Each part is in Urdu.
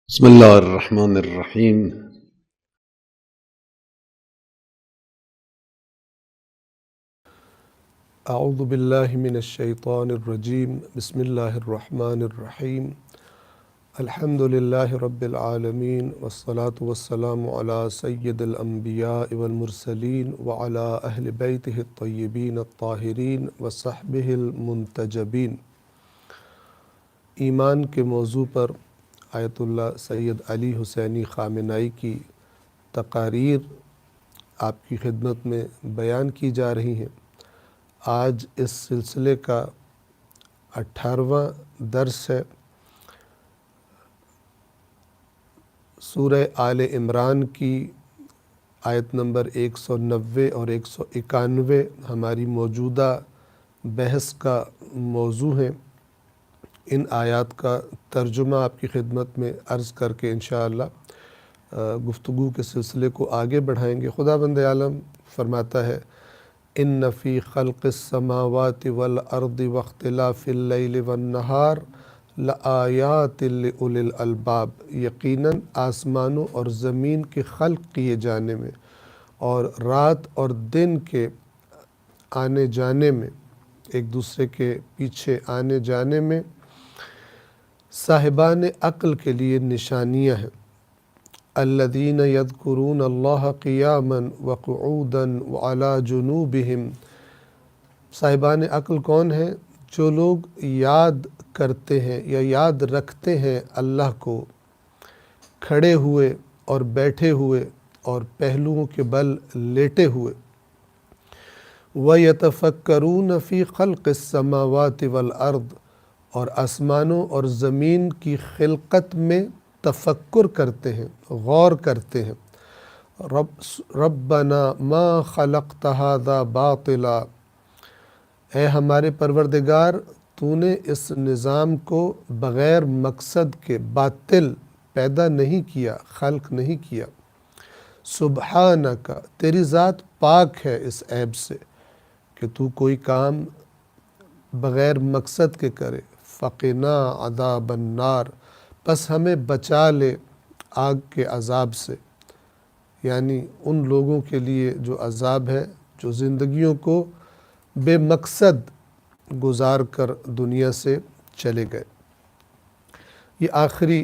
بسم الله الرحمن الرحيم. اعوذ باللہ من الشیطان الرجیم بسم اللہ الرحمن الرحیم الحمد للہ رب العالمین والصلاة والسلام علی سید الانبیاء والمرسلین وعلی اہل بیتہ الطیبین الطاہرین وصحبہ المنتجبین۔ ایمان کے موضوع پر آیت اللہ سید علی حسینی خامنائی کی تقاریر آپ کی خدمت میں بیان کی جا رہی ہیں۔ آج اس سلسلے کا 18واں درس ہے۔ سورہ آل عمران کی آیت نمبر 190 اور 191 ہماری موجودہ بحث کا موضوع ہیں۔ ان آیات کا ترجمہ آپ کی خدمت میں عرض کر کے انشاءاللہ گفتگو کے سلسلے کو آگے بڑھائیں گے۔ خداوند عالم فرماتا ہے ان فی خلق السماوات والارض واختلاف اللیل والنہار لآیات لأولی الالباب، یقیناً آسمانوں اور زمین کے خلق کیے جانے میں اور رات اور دن کے آنے جانے میں، ایک دوسرے کے پیچھے آنے جانے میں صاحبان عقل کے لیے نشانیاں ہیں۔ الذین یذکرون اللہ قیاما وقعودا وعلی جنوبہم، صاحبان عقل کون ہیں؟ جو لوگ یاد کرتے ہیں یا یاد رکھتے ہیں اللہ کو کھڑے ہوئے اور بیٹھے ہوئے اور پہلوؤں کے بل لیٹے ہوئے۔ وَيَتَفَكَّرُونَ فِي خَلْقِ السَّمَاوَاتِ وَالْأَرْضِ، اور آسمانوں اور زمین کی خلقت میں تفکر کرتے ہیں، غور کرتے ہیں۔ ربنا ما خلقت هذا باطلا، اے ہمارے پروردگار تو نے اس نظام کو بغیر مقصد کے باطل پیدا نہیں کیا، خلق نہیں کیا۔ سبحانک، تیری ذات پاک ہے اس عیب سے کہ تو کوئی کام بغیر مقصد کے کرے۔ فقنا عذاب النار، پس ہمیں بچا لے آگ کے عذاب سے، یعنی ان لوگوں کے لیے جو عذاب ہے جو زندگیوں کو بے مقصد گزار کر دنیا سے چلے گئے۔ یہ آخری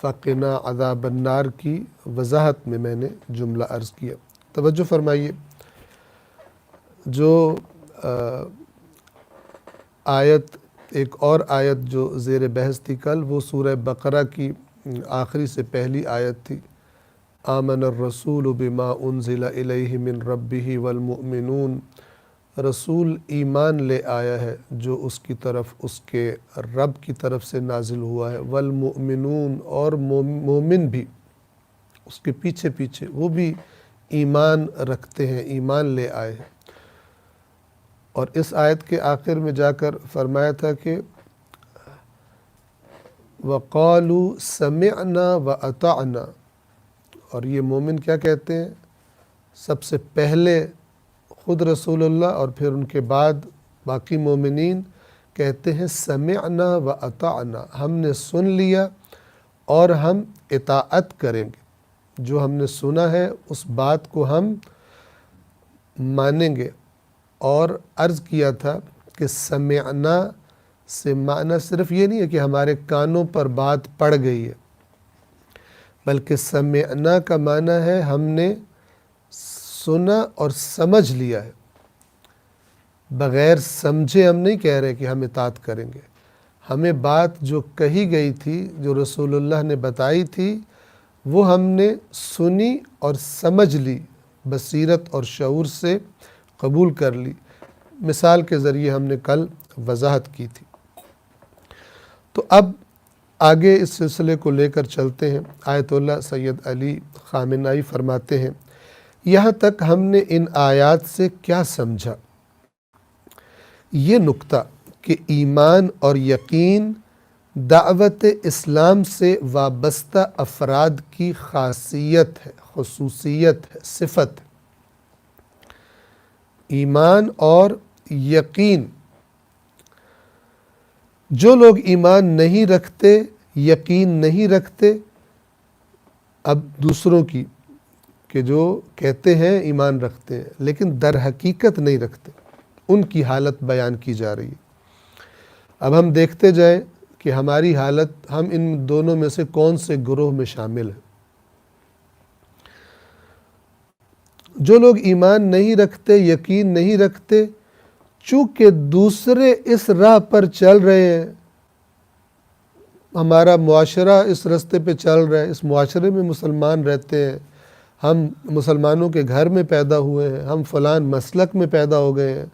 فقنا عذاب النار کی وضاحت میں نے جملہ عرض کیا۔ توجہ فرمائیے، جو آیت، ایک اور آیت جو زیر بحث تھی کل، وہ سورہ بقرہ کی آخری سے پہلی آیت تھی۔ آمن الرسول بما انزل الیہ من ربہ والمؤمنون، رسول ایمان لے آیا ہے جو اس کی طرف اس کے رب کی طرف سے نازل ہوا ہے، والمؤمنون، اور مومن بھی اس کے پیچھے پیچھے وہ بھی ایمان رکھتے ہیں، ایمان لے آئے ہیں۔ اور اس آیت کے آخر میں جا کر فرمایا تھا کہ وَقَالُوا سَمِعْنَا وَأَطَعْنَا، اور یہ مومن کیا کہتے ہیں؟ سب سے پہلے خود رسول اللہ اور پھر ان کے بعد باقی مومنین کہتے ہیں سمعنا وَأَطَعْنَا، ہم نے سن لیا اور ہم اطاعت کریں گے، جو ہم نے سنا ہے اس بات کو ہم مانیں گے۔ اور عرض کیا تھا کہ سمعنا سے معنی صرف یہ نہیں ہے کہ ہمارے کانوں پر بات پڑ گئی ہے، بلکہ سمعنا کا معنی ہے ہم نے سنا اور سمجھ لیا ہے۔ بغیر سمجھے ہم نہیں کہہ رہے کہ ہم اطاعت کریں گے۔ ہمیں بات جو کہی گئی تھی، جو رسول اللہ نے بتائی تھی، وہ ہم نے سنی اور سمجھ لی، بصیرت اور شعور سے قبول کر لی۔ مثال کے ذریعے ہم نے کل وضاحت کی تھی۔ تو اب آگے اس سلسلے کو لے کر چلتے ہیں۔ آیت اللہ سید علی خامنائی فرماتے ہیں یہاں تک ہم نے ان آیات سے کیا سمجھا؟ یہ نکتہ کہ ایمان اور یقین دعوت اسلام سے وابستہ افراد کی خاصیت ہے، خصوصیت ہے، صفت ہے۔ ایمان اور یقین، جو لوگ ایمان نہیں رکھتے یقین نہیں رکھتے اب دوسروں کی کہ جو کہتے ہیں ایمان رکھتے ہیں لیکن در حقیقت نہیں رکھتے، ان کی حالت بیان کی جا رہی ہے۔ اب ہم دیکھتے جائیں کہ ہماری حالت، ہم ان دونوں میں سے کون سے گروہ میں شامل ہیں۔ جو لوگ ایمان نہیں رکھتے، یقین نہیں رکھتے، چونکہ دوسرے اس راہ پر چل رہے ہیں، ہمارا معاشرہ اس رستے پہ چل رہا ہے، اس معاشرے میں مسلمان رہتے ہیں، ہم مسلمانوں کے گھر میں پیدا ہوئے ہیں، ہم فلان مسلک میں پیدا ہو گئے ہیں،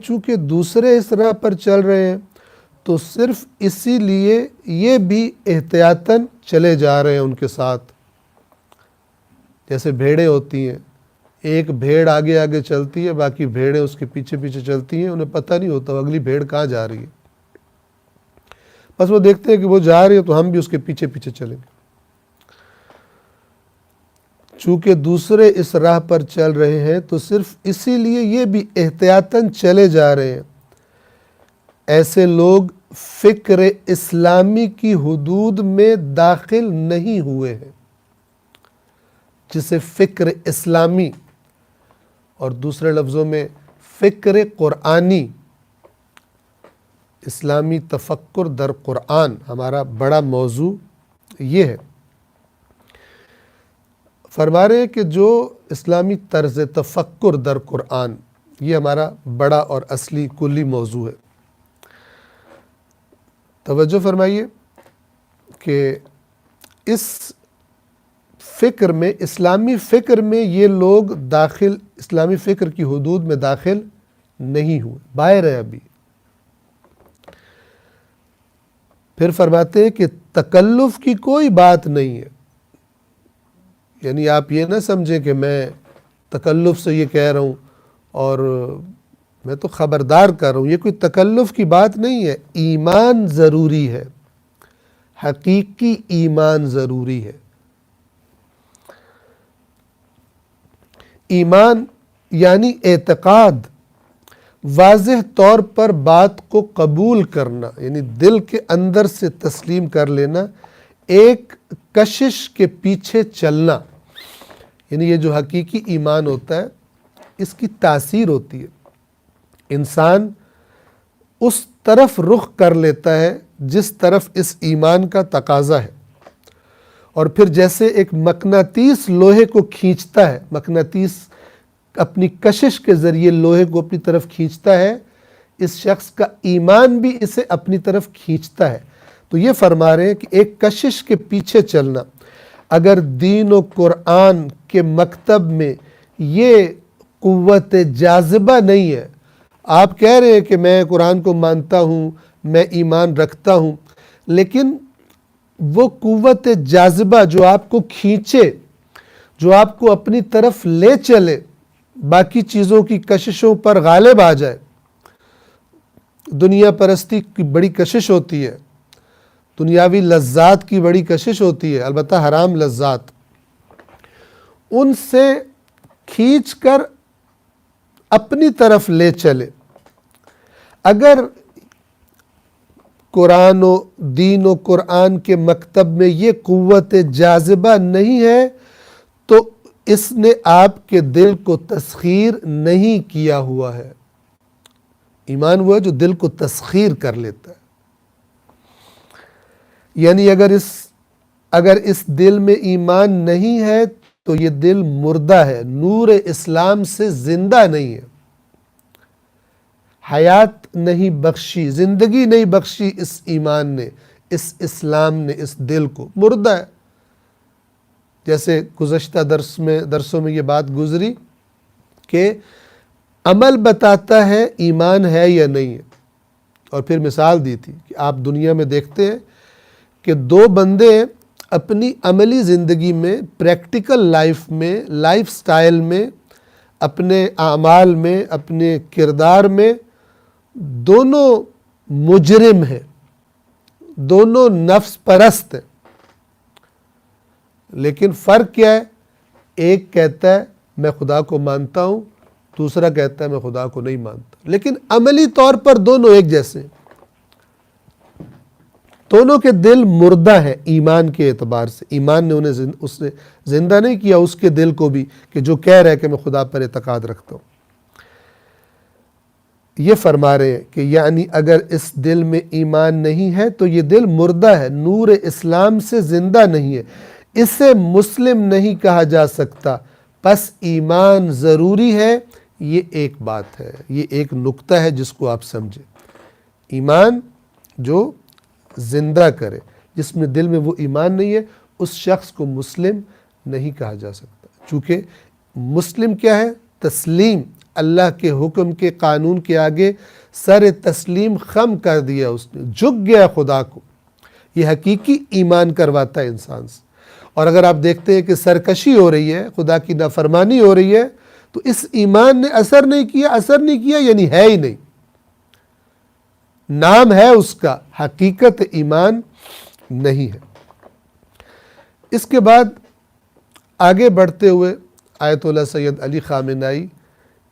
چونکہ دوسرے اس راہ پر چل رہے ہیں تو صرف اسی لیے یہ بھی احتیاطاً چلے جا رہے ہیں ان کے ساتھ۔ جیسے بھیڑیں ہوتی ہیں، ایک بھیڑ آگے آگے چلتی ہے، باقی بھیڑیں اس کے پیچھے پیچھے چلتی ہیں، انہیں پتہ نہیں ہوتا اگلی بھیڑ کہاں جا رہی ہے، بس وہ دیکھتے ہیں کہ وہ جا رہی ہے تو ہم بھی اس کے پیچھے پیچھے چلیں گے۔ چونکہ دوسرے اس راہ پر چل رہے ہیں تو صرف اسی لیے یہ بھی احتیاطاً چلے جا رہے ہیں۔ ایسے لوگ فکر اسلامی کی حدود میں داخل نہیں ہوئے ہیں، جسے فکر اسلامی اور دوسرے لفظوں میں فکر قرآنی، اسلامی تفکر در قرآن ہمارا بڑا موضوع یہ ہے۔ فرما رہے ہیں کہ جو اسلامی طرز تفکر در قرآن، یہ ہمارا بڑا اور اصلی کلی موضوع ہے۔ توجہ فرمائیے کہ اس فکر میں، اسلامی فکر میں یہ لوگ داخل، اسلامی فکر کی حدود میں داخل نہیں ہوئے، باہر ہے ابھی۔ پھر فرماتے ہیں کہ تکلف کی کوئی بات نہیں ہے، یعنی آپ یہ نہ سمجھیں کہ میں تکلف سے یہ کہہ رہا ہوں اور میں تو خبردار کر رہا ہوں، یہ کوئی تکلف کی بات نہیں ہے۔ ایمان ضروری ہے، حقیقی ایمان ضروری ہے۔ ایمان یعنی اعتقاد، واضح طور پر بات کو قبول کرنا، یعنی دل کے اندر سے تسلیم کر لینا، ایک کشش کے پیچھے چلنا، یعنی یہ جو حقیقی ایمان ہوتا ہے اس کی تاثیر ہوتی ہے، انسان اس طرف رخ کر لیتا ہے جس طرف اس ایمان کا تقاضا ہے، اور پھر جیسے ایک مقناطیس لوہے کو کھینچتا ہے، مقناطیس اپنی کشش کے ذریعے لوہے کو اپنی طرف کھینچتا ہے، اس شخص کا ایمان بھی اسے اپنی طرف کھینچتا ہے۔ تو یہ فرما رہے ہیں کہ ایک کشش کے پیچھے چلنا، اگر دین و قرآن کے مکتب میں یہ قوت جاذبہ نہیں ہے، آپ کہہ رہے ہیں کہ میں قرآن کو مانتا ہوں، میں ایمان رکھتا ہوں، لیکن وہ قوت جاذبہ جو آپ کو کھینچے، جو آپ کو اپنی طرف لے چلے، باقی چیزوں کی کششوں پر غالب آ جائے، دنیا پرستی کی بڑی کشش ہوتی ہے، دنیاوی لذات کی بڑی کشش ہوتی ہے، البتہ حرام لذات، ان سے کھینچ کر اپنی طرف لے چلے۔ اگر قرآن و دین و قرآن کے مکتب میں یہ قوت جاذبہ نہیں ہے تو اس نے آپ کے دل کو تسخیر نہیں کیا ہوا ہے۔ ایمان وہ ہے جو دل کو تسخیر کر لیتا ہے، یعنی اگر اس دل میں ایمان نہیں ہے تو یہ دل مردہ ہے، نور اسلام سے زندہ نہیں ہے، حیات نہیں بخشی، زندگی نہیں بخشی اس ایمان نے، اس اسلام نے اس دل کو، مردہ ہے۔ جیسے گزشتہ درسوں میں یہ بات گزری کہ عمل بتاتا ہے ایمان ہے یا نہیں ہے، اور پھر مثال دی تھی کہ آپ دنیا میں دیکھتے ہیں کہ دو بندے اپنی عملی زندگی میں، پریکٹیکل لائف میں، لائف سٹائل میں، اپنے اعمال میں، اپنے کردار میں دونوں مجرم ہیں، دونوں نفس پرست ہیں، لیکن فرق کیا ہے؟ ایک کہتا ہے میں خدا کو مانتا ہوں، دوسرا کہتا ہے میں خدا کو نہیں مانتا، لیکن عملی طور پر دونوں ایک جیسے ہیں۔ دونوں کے دل مردہ ہیں ایمان کے اعتبار سے. ایمان نے انہیں اس نے زندہ نہیں کیا اس کے دل کو بھی کہ جو کہہ رہا ہے کہ میں خدا پر اعتقاد رکھتا ہوں. یہ فرما رہے ہیں کہ یعنی اگر اس دل میں ایمان نہیں ہے تو یہ دل مردہ ہے, نور اسلام سے زندہ نہیں ہے, اسے مسلم نہیں کہا جا سکتا. پس ایمان ضروری ہے. یہ ایک بات ہے, یہ ایک نقطہ ہے جس کو آپ سمجھیں. ایمان جو زندہ کرے, جس میں دل میں وہ ایمان نہیں ہے, اس شخص کو مسلم نہیں کہا جا سکتا. چونکہ مسلم کیا ہے؟ تسلیم, اللہ کے حکم کے قانون کے آگے سر تسلیم خم کر دیا, اس نے جھک گیا خدا کو. یہ حقیقی ایمان کرواتا ہے انسان سے. اور اگر آپ دیکھتے ہیں کہ سرکشی ہو رہی ہے, خدا کی نافرمانی ہو رہی ہے, تو اس ایمان نے اثر نہیں کیا یعنی ہے ہی نہیں. نام ہے اس کا, حقیقت ایمان نہیں ہے. اس کے بعد آگے بڑھتے ہوئے آیت اللہ سید علی خامنائی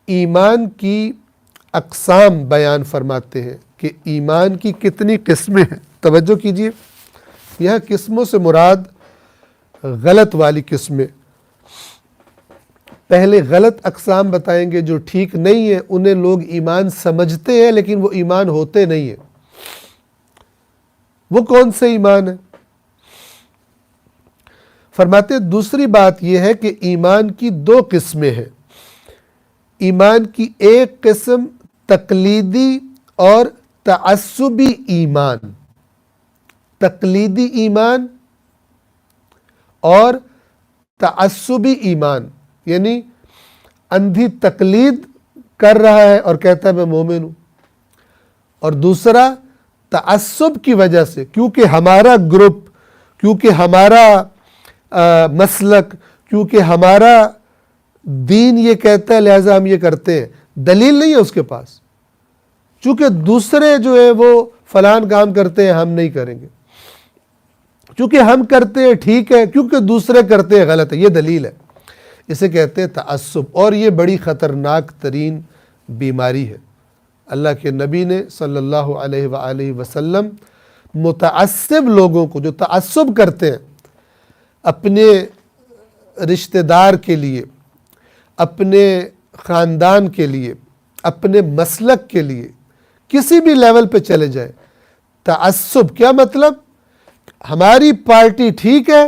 ایمان کی اقسام بیان فرماتے ہیں کہ ایمان کی کتنی قسمیں ہیں. توجہ کیجئے, یہاں قسموں سے مراد غلط والی قسمیں. پہلے غلط اقسام بتائیں گے جو ٹھیک نہیں ہے, انہیں لوگ ایمان سمجھتے ہیں لیکن وہ ایمان ہوتے نہیں ہیں. وہ کون سے ایمان ہے؟ فرماتے دوسری بات یہ ہے کہ ایمان کی دو قسمیں ہیں. ایمان کی ایک قسم تقلیدی اور تعصبی ایمان. تقلیدی ایمان اور تعصبی ایمان, یعنی اندھی تقلید کر رہا ہے اور کہتا ہے میں مومن ہوں. اور دوسرا تعصب کی وجہ سے, کیونکہ ہمارا گروپ, کیونکہ ہمارا مسلک, کیونکہ ہمارا دین یہ کہتا ہے لہٰذا ہم یہ کرتے ہیں. دلیل نہیں ہے اس کے پاس, چونکہ دوسرے جو ہے وہ فلان کام کرتے ہیں ہم نہیں کریں گے, چونکہ ہم کرتے ہیں ٹھیک ہے, کیونکہ دوسرے کرتے ہیں غلط ہے. یہ دلیل ہے, اسے کہتے ہیں تعصب. اور یہ بڑی خطرناک ترین بیماری ہے. اللہ کے نبی نے صلی اللہ علیہ وآلہ وسلم متعصب لوگوں کو, جو تعصب کرتے ہیں اپنے رشتہ دار کے لیے, اپنے خاندان کے لیے, اپنے مسلک کے لیے, کسی بھی لیول پہ چلے جائیں. تعصب کیا مطلب؟ ہماری پارٹی ٹھیک ہے,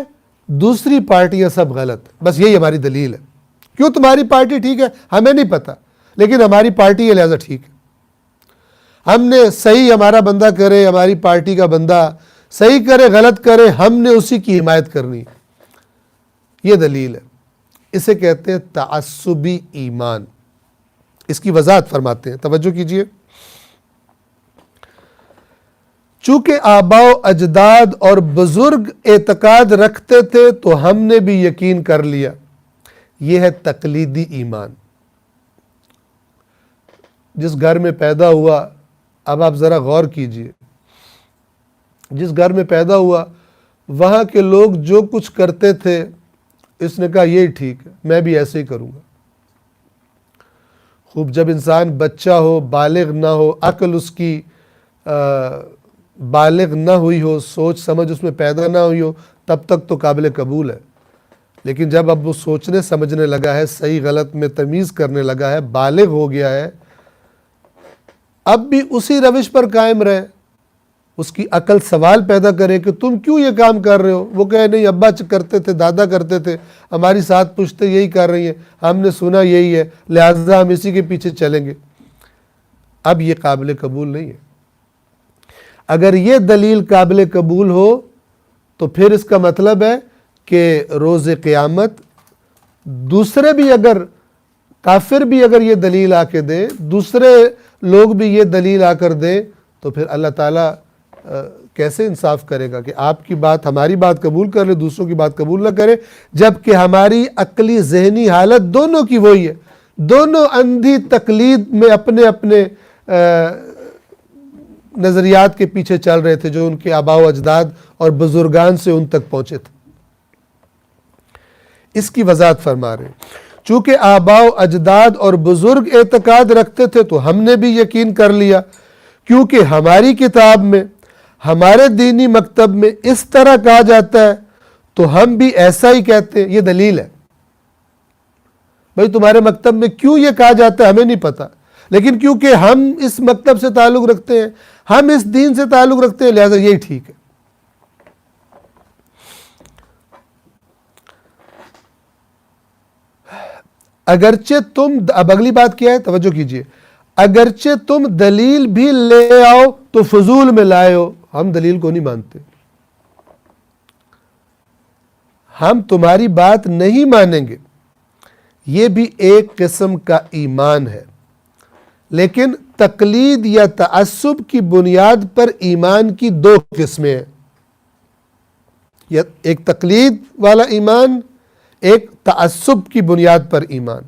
دوسری پارٹیاں سب غلط. بس یہی ہماری دلیل ہے. کیوں تمہاری پارٹی ٹھیک ہے ہمیں نہیں پتہ, لیکن ہماری پارٹی ہے لہذا ٹھیک ہے. ہم نے صحیح ہمارا بندہ کرے, ہماری پارٹی کا بندہ صحیح کرے غلط کرے, ہم نے اسی کی حمایت کرنی. یہ دلیل ہے. اسے کہتے ہیں تعصبی ایمان. اس کی وضاحت فرماتے ہیں, توجہ کیجئے. چونکہ آباء و اجداد اور بزرگ اعتقاد رکھتے تھے تو ہم نے بھی یقین کر لیا. یہ ہے تقلیدی ایمان. جس گھر میں پیدا ہوا, اب آپ ذرا غور کیجئے, جس گھر میں پیدا ہوا وہاں کے لوگ جو کچھ کرتے تھے اس نے کہا یہی ٹھیک ہے, میں بھی ایسے ہی کروں گا. خوب جب انسان بچہ ہو, بالغ نہ ہو, عقل اس کی بالغ نہ ہوئی ہو, سوچ سمجھ اس میں پیدا نہ ہوئی ہو, تب تک تو قابل قبول ہے. لیکن جب اب وہ سوچنے سمجھنے لگا ہے, صحیح غلط میں تمیز کرنے لگا ہے, بالغ ہو گیا ہے, اب بھی اسی روش پر قائم رہے. اس کی عقل سوال پیدا کرے کہ تم کیوں یہ کام کر رہے ہو. وہ کہے نہیں ابا کرتے تھے, دادا کرتے تھے, ہماری ساتھ پوچھتے یہی کر رہی ہیں, ہم نے سنا یہی ہے لہذا ہم اسی کے پیچھے چلیں گے. اب یہ قابل قبول نہیں ہے. اگر یہ دلیل قابل قبول ہو تو پھر اس کا مطلب ہے کہ روز قیامت دوسرے بھی, اگر کافر بھی اگر یہ دلیل آ کے دیں, دوسرے لوگ بھی یہ دلیل آ کر دیں, تو پھر اللہ تعالیٰ کیسے انصاف کرے گا کہ آپ کی بات ہماری بات قبول کر لے, دوسروں کی بات قبول نہ کرے, جبکہ ہماری عقلی ذہنی حالت دونوں کی وہی ہے. دونوں اندھی تقلید میں اپنے اپنے نظریات کے پیچھے چل رہے تھے جو ان کے آباء و اجداد اور بزرگان سے ان تک پہنچے تھے. اس کی وضاحت فرما رہے ہیں, چونکہ آباء و اجداد اور بزرگ اعتقاد رکھتے تھے تو ہم نے بھی یقین کر لیا, کیونکہ ہماری کتاب میں ہمارے دینی مکتب میں اس طرح کہا جاتا ہے تو ہم بھی ایسا ہی کہتے ہیں. یہ دلیل ہے. بھائی تمہارے مکتب میں کیوں یہ کہا جاتا ہے ہمیں نہیں پتا، لیکن کیونکہ ہم اس مکتب سے تعلق رکھتے ہیں، ہم اس دین سے تعلق رکھتے ہیں، لہذا یہی ٹھیک ہے. اگرچہ تم، اب اگلی بات کیا ہے توجہ کیجئے، اگرچہ تم دلیل بھی لے آؤ تو فضول میں لائے ہو. ہم دلیل کو نہیں مانتے، ہم تمہاری بات نہیں مانیں گے. یہ بھی ایک قسم کا ایمان ہے، لیکن تقلید یا تعصب کی بنیاد پر ایمان کی دو قسمیں ہیں. ایک تقلید والا ایمان، ایک تعصب کی بنیاد پر ایمان.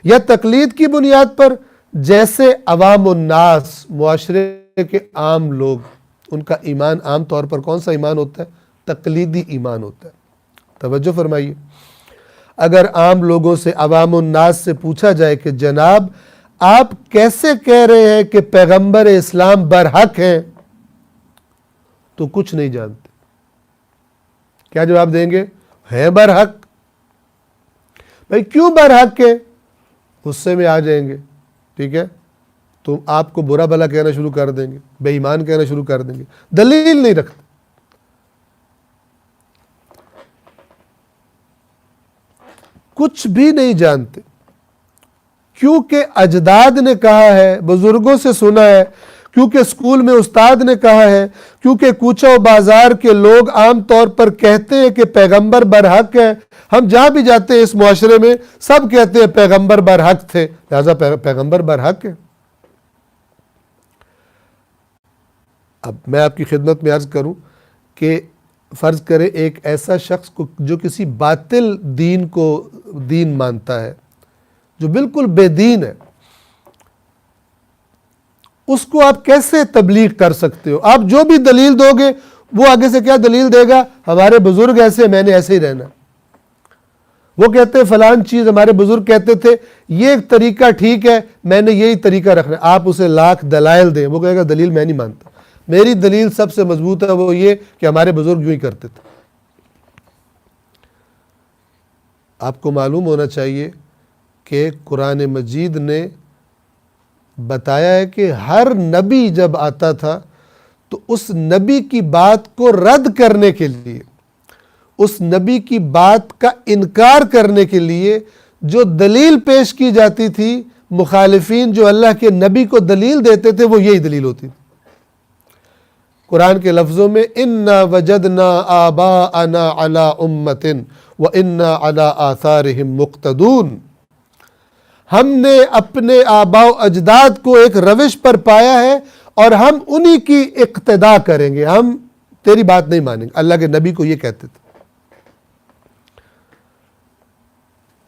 یا تقلید کی بنیاد پر، جیسے عوام الناس، معاشرے کے عام لوگ، ان کا ایمان عام طور پر کون سا ایمان ہوتا ہے؟ تقلیدی ایمان ہوتا ہے. توجہ فرمائیے، اگر عام لوگوں سے، عوام الناس سے پوچھا جائے کہ جناب آپ کیسے کہہ رہے ہیں کہ پیغمبر اسلام برحق ہیں، تو کچھ نہیں جانتے. کیا جواب دیں گے؟ ہے برحق. بھائی کیوں برحق ہے؟ غصے میں آ جائیں گے، ٹھیک ہے، تو آپ کو برا بھلا کہنا شروع کر دیں گے، بے ایمان کہنا شروع کر دیں گے. دلیل نہیں رکھتے. کچھ بھی نہیں جانتے، کیونکہ اجداد نے کہا ہے، بزرگوں سے سنا ہے، کیونکہ اسکول میں استاد نے کہا ہے، کیونکہ کوچہ و بازار کے لوگ عام طور پر کہتے ہیں کہ پیغمبر برحق ہے. ہم جہاں بھی جاتے ہیں اس معاشرے میں سب کہتے ہیں پیغمبر برحق تھے، لہذا پیغمبر برحق ہے. اب میں آپ کی خدمت میں عرض کروں کہ فرض کرے ایک ایسا شخص کو جو کسی باطل دین کو دین مانتا ہے، جو بالکل بے دین ہے، اس کو آپ کیسے تبلیغ کر سکتے ہو؟ آپ جو بھی دلیل دو گے وہ آگے سے کیا دلیل دے گا؟ ہمارے بزرگ ایسے، میں نے ایسے ہی رہنا. وہ کہتے ہیں فلان چیز ہمارے بزرگ کہتے تھے، یہ طریقہ ٹھیک ہے، میں نے یہی طریقہ رکھنا. آپ اسے لاکھ دلائل دیں، وہ کہے گا دلیل میں نہیں مانتا، میری دلیل سب سے مضبوط ہے، وہ یہ کہ ہمارے بزرگ یوں ہی کرتے تھے. آپ کو معلوم ہونا چاہیے کہ قرآن مجید نے بتایا ہے کہ ہر نبی جب آتا تھا تو اس نبی کی بات کو رد کرنے کے لیے، اس نبی کی بات کا انکار کرنے کے لیے جو دلیل پیش کی جاتی تھی، مخالفین جو اللہ کے نبی کو دلیل دیتے تھے، وہ یہی دلیل ہوتی تھی. قرآن کے لفظوں میں اِنَّا وَجَدْنَا آبَاءَنَا عَلَىٰ أُمَّةٍ وَإِنَّا عَلَىٰ آثَارِهِمْ مُقْتَدُونَ. ہم نے اپنے آباء و اجداد کو ایک روش پر پایا ہے اور ہم انہی کی اقتداء کریں گے، ہم تیری بات نہیں مانیں گے. اللہ کے نبی کو یہ کہتے تھے.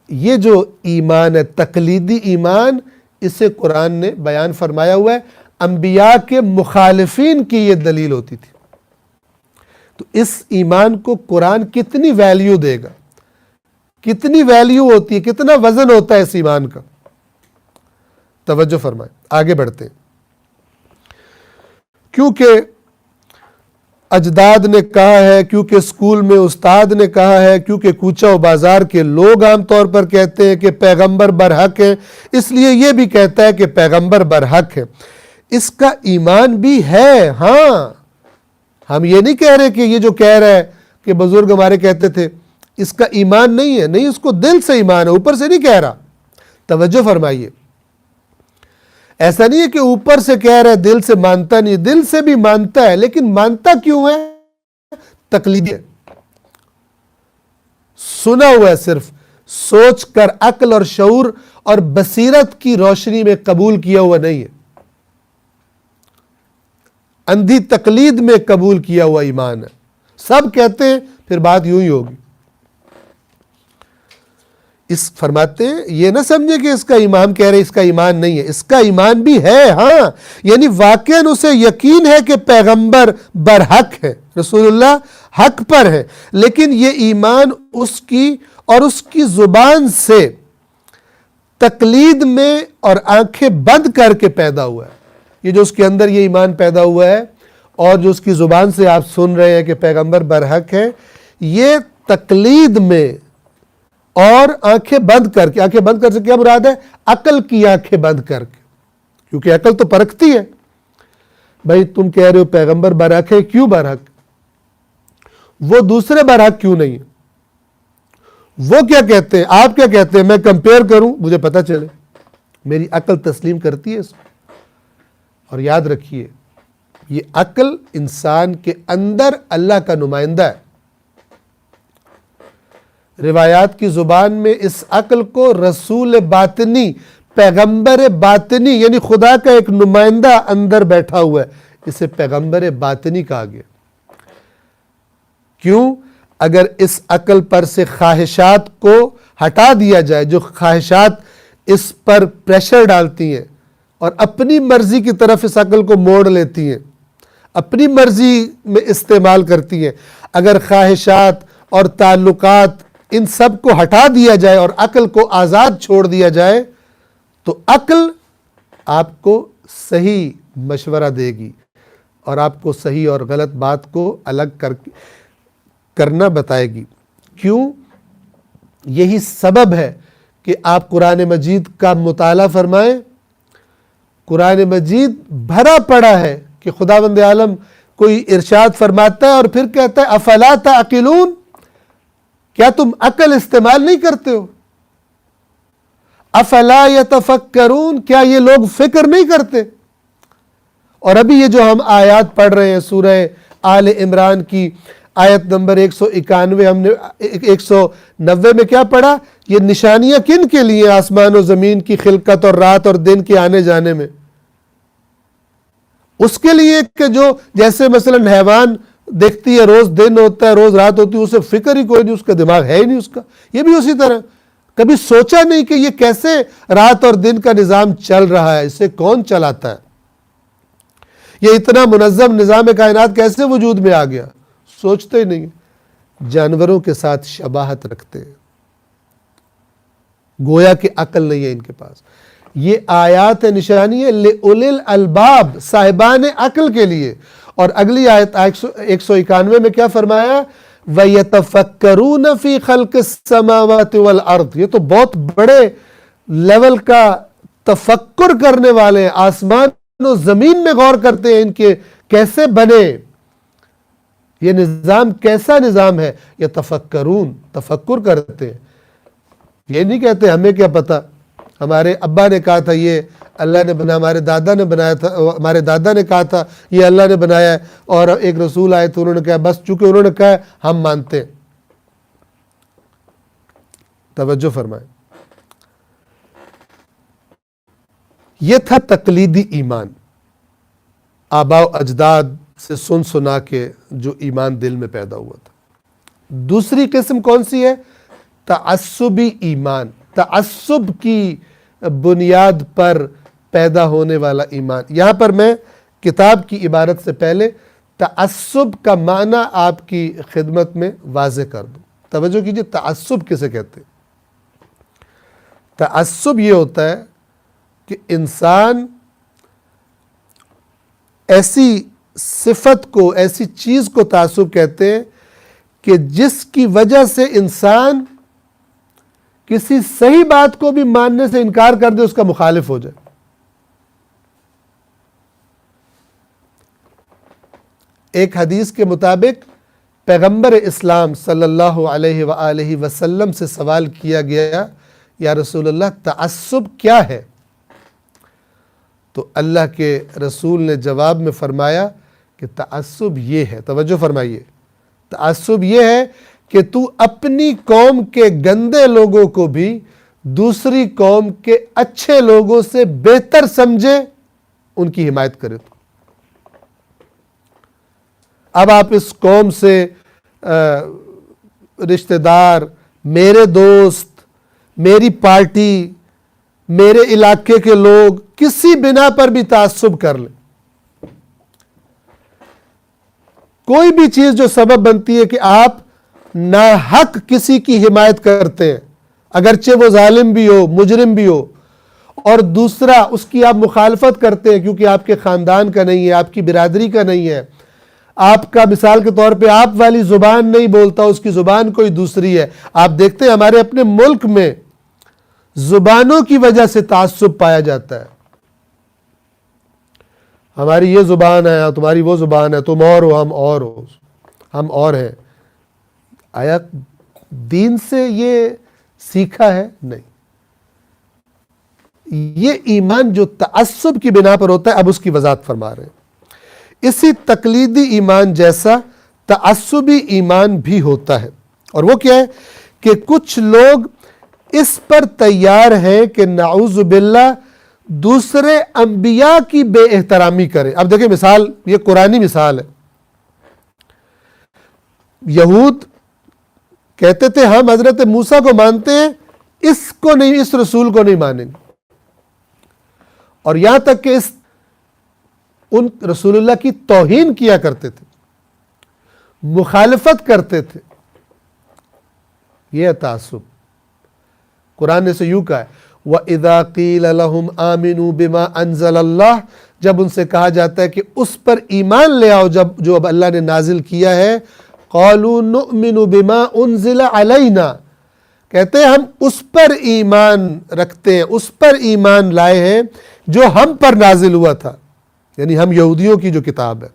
یہ جو ایمان ہے، تقلیدی ایمان، اسے قرآن نے بیان فرمایا ہوا ہے. انبیاء کے مخالفین کی یہ دلیل ہوتی تھی. تو اس ایمان کو قرآن کتنی ویلیو دے گا، کتنی ویلیو ہوتی ہے، کتنا وزن ہوتا ہے اس ایمان کا. توجہ فرمائیں، آگے بڑھتے ہیں. کیونکہ اجداد نے کہا ہے، کیونکہ اسکول میں استاد نے کہا ہے، کیونکہ کوچہ و بازار کے لوگ عام طور پر کہتے ہیں کہ پیغمبر برحق ہے، اس لیے یہ بھی کہتا ہے کہ پیغمبر برحق ہے. اس کا ایمان بھی ہے. ہاں، ہم یہ نہیں کہہ رہے کہ یہ جو کہہ رہا ہے کہ بزرگ ہمارے کہتے تھے، اس کا ایمان نہیں ہے. نہیں، اس کو دل سے ایمان ہے، اوپر سے نہیں کہہ رہا. توجہ فرمائیے، ایسا نہیں ہے کہ اوپر سے کہہ رہا ہے دل سے مانتا نہیں. دل سے بھی مانتا ہے، لیکن مانتا کیوں ہے؟ تقلید ہے، سنا ہوا ہے، صرف سوچ کر عقل اور شعور اور بصیرت کی روشنی میں قبول کیا ہوا نہیں ہے. اندھی تقلید میں قبول کیا ہوا ایمان ہے. سب کہتے ہیں، پھر بات یوں ہی ہوگی. اس فرماتے ہیں یہ نہ سمجھے کہ اس کا امام کہہ رہے اس کا ایمان نہیں ہے. اس کا ایمان بھی ہے. ہاں، یعنی واقعاً اسے یقین ہے کہ پیغمبر برحق ہے، رسول اللہ حق پر ہے، لیکن یہ ایمان اس کی اور اس کی زبان سے تقلید میں اور آنکھیں بند کر کے پیدا ہوا ہے. یہ جو اس کے اندر یہ ایمان پیدا ہوا ہے، اور جو اس کی زبان سے آپ سن رہے ہیں کہ پیغمبر برحق ہے، یہ تقلید میں اور آنکھیں بند کر کے، آنکھیں بند کر سے کیا مراد ہے؟ عقل کی آنکھیں بند کر کے، کیونکہ عقل تو پرکھتی ہے. بھائی تم کہہ رہے ہو پیغمبر برحق ہے، کیوں برحق؟ وہ دوسرے برحق کیوں نہیں؟ وہ کیا کہتے ہیں، آپ کیا کہتے ہیں؟ میں کمپیئر کروں، مجھے پتہ چلے. میری عقل تسلیم کرتی ہے اس کو. اور یاد رکھیے، یہ عقل انسان کے اندر اللہ کا نمائندہ ہے. روایات کی زبان میں اس عقل کو رسول باطنی، پیغمبر باطنی، یعنی خدا کا ایک نمائندہ اندر بیٹھا ہوا ہے، اسے پیغمبر باطنی کہا گیا. کیوں؟ اگر اس عقل پر سے خواہشات کو ہٹا دیا جائے، جو خواہشات اس پر پریشر ڈالتی ہیں اور اپنی مرضی کی طرف اس عقل کو موڑ لیتی ہیں، اپنی مرضی میں استعمال کرتی ہیں، اگر خواہشات اور تعلقات ان سب کو ہٹا دیا جائے اور عقل کو آزاد چھوڑ دیا جائے، تو عقل آپ کو صحیح مشورہ دے گی اور آپ کو صحیح اور غلط بات کو الگ کرنا بتائے گی. کیوں؟ یہی سبب ہے کہ آپ قرآن مجید کا مطالعہ فرمائیں. قرآن مجید بھرا پڑا ہے کہ خداوند عالم کوئی ارشاد فرماتا ہے اور پھر کہتا ہے افلا تعقلون، کیا تم عقل استعمال نہیں کرتے ہو؟ افلا یتفکرون، کیا یہ لوگ فکر نہیں کرتے؟ اور ابھی یہ جو ہم آیات پڑھ رہے ہیں سورہ آل عمران کی آیت نمبر 191، ہم نے 190 میں کیا پڑھا؟ یہ نشانیاں کن کے لیے؟ آسمان و زمین کی خلقت اور رات اور دن کے آنے جانے میں. اس کے لیے کہ جو جیسے مثلا حیوان دیکھتی ہے روز دن ہوتا ہے روز رات ہوتی ہے، اسے فکر ہی کوئی نہیں، اس کا دماغ ہے ہی نہیں اس کا. یہ بھی اسی طرح کبھی سوچا نہیں کہ یہ کیسے رات اور دن کا نظام چل رہا ہے، اسے کون چلاتا ہے، یہ اتنا منظم نظام کائنات کیسے وجود میں آ گیا، سوچتے ہی نہیں. جانوروں کے ساتھ شباہت رکھتے ہیں، گویا کہ عقل نہیں ہے ان کے پاس. یہ آیات نشانی ہے لِأُولِي الْأَلْبَابِ، صاحبان عقل کے لیے. اور اگلی آیت 191 میں کیا فرمایا؟ وَيَتَفَكَّرُونَ فِي خَلْقِ السَّمَاوَاتِ وَالْأَرْضِ. یہ تو بہت بڑے لیول کا تفکر کرنے والے ہیں، آسمان و زمین میں غور کرتے ہیں ان کے کیسے بنے، یہ نظام کیسا نظام ہے. یتفکرون، تفکر کرتے ہیں. یہ نہیں کہتے ہمیں کیا پتا، ہمارے ابا نے کہا تھا یہ اللہ نے بنایا، ہمارے دادا نے بنایا تھا، ہمارے دادا نے کہا تھا یہ اللہ نے بنایا ہے، اور ایک رسول آئے تو انہوں نے کہا بس چونکہ انہوں نے کہا ہے ہم مانتے ہیں. توجہ فرمائیں. یہ تھا تقلیدی ایمان، آباء و اجداد سے سن سنا کے جو ایمان دل میں پیدا ہوا تھا. دوسری قسم کون سی ہے؟ تعصبی ایمان، تعصب کی بنیاد پر پیدا ہونے والا ایمان. یہاں پر میں کتاب کی عبارت سے پہلے تعصب کا معنی آپ کی خدمت میں واضح کر دوں. توجہ کیجئے، تعصب کسے کہتے ہیں؟ تعصب یہ ہوتا ہے کہ انسان ایسی صفت کو، ایسی چیز کو تعصب کہتے ہیں کہ جس کی وجہ سے انسان کسی صحیح بات کو بھی ماننے سے انکار کر دے، اس کا مخالف ہو جائے. ایک حدیث کے مطابق پیغمبر اسلام صلی اللہ علیہ وآلہ وسلم سے سوال کیا گیا، یا رسول اللہ تعصب کیا ہے؟ تو اللہ کے رسول نے جواب میں فرمایا کہ تعصب یہ ہے، توجہ فرمائیے، تعصب یہ ہے کہ تو اپنی قوم کے گندے لوگوں کو بھی دوسری قوم کے اچھے لوگوں سے بہتر سمجھے، ان کی حمایت کرے. تو اب آپ اس قوم سے رشتہ دار، میرے دوست، میری پارٹی، میرے علاقے کے لوگ کسی بنا پر بھی تعصب کر لیں، کوئی بھی چیز جو سبب بنتی ہے کہ آپ ناحق کسی کی حمایت کرتے ہیں، اگرچہ وہ ظالم بھی ہو، مجرم بھی ہو، اور دوسرا اس کی آپ مخالفت کرتے ہیں کیونکہ آپ کے خاندان کا نہیں ہے، آپ کی برادری کا نہیں ہے، آپ کا مثال کے طور پہ آپ والی زبان نہیں بولتا، اس کی زبان کوئی دوسری ہے۔ آپ دیکھتے ہیں ہمارے اپنے ملک میں زبانوں کی وجہ سے تعصب پایا جاتا ہے۔ ہماری یہ زبان ہے، تمہاری وہ زبان ہے، تم اور ہو، ہم اور ہیں۔ آیا دین سے یہ سیکھا ہے؟ نہیں۔ یہ ایمان جو تعصب کی بنا پر ہوتا ہے، اب اس کی وضاحت فرما رہے ہیں۔ اسی تقلیدی ایمان جیسا تعصبی ایمان بھی ہوتا ہے، اور وہ کیا ہے کہ کچھ لوگ اس پر تیار ہیں کہ نعوذ باللہ دوسرے انبیاء کی بے احترامی کریں۔ اب دیکھیں مثال، یہ قرآنی مثال ہے۔ یہود کہتے تھے ہم حضرت موسیٰ کو مانتے ہیں، اس کو نہیں، اس رسول کو نہیں مانیں گے، اور یہاں تک کہ ان رسول اللہ کی توہین کیا کرتے تھے، مخالفت کرتے تھے۔ یہ تعصب۔ قرآن نے سے یوں کہا ہے وَإِذَا قِيلَ لَهُمْ آمِنُوا بِمَا أَنزَلَ اللَّهُ، جب ان سے کہا جاتا ہے کہ اس پر ایمان لے آؤ جو اب اللہ نے نازل کیا ہے، قَالُوا نُؤْمِنُ بِمَا أُنزِلَ عَلَيْنَا، کہتے ہیں ہم اس پر ایمان رکھتے ہیں، اس پر ایمان لائے ہیں جو ہم پر نازل ہوا تھا، یعنی ہم یہودیوں کی جو کتاب ہے۔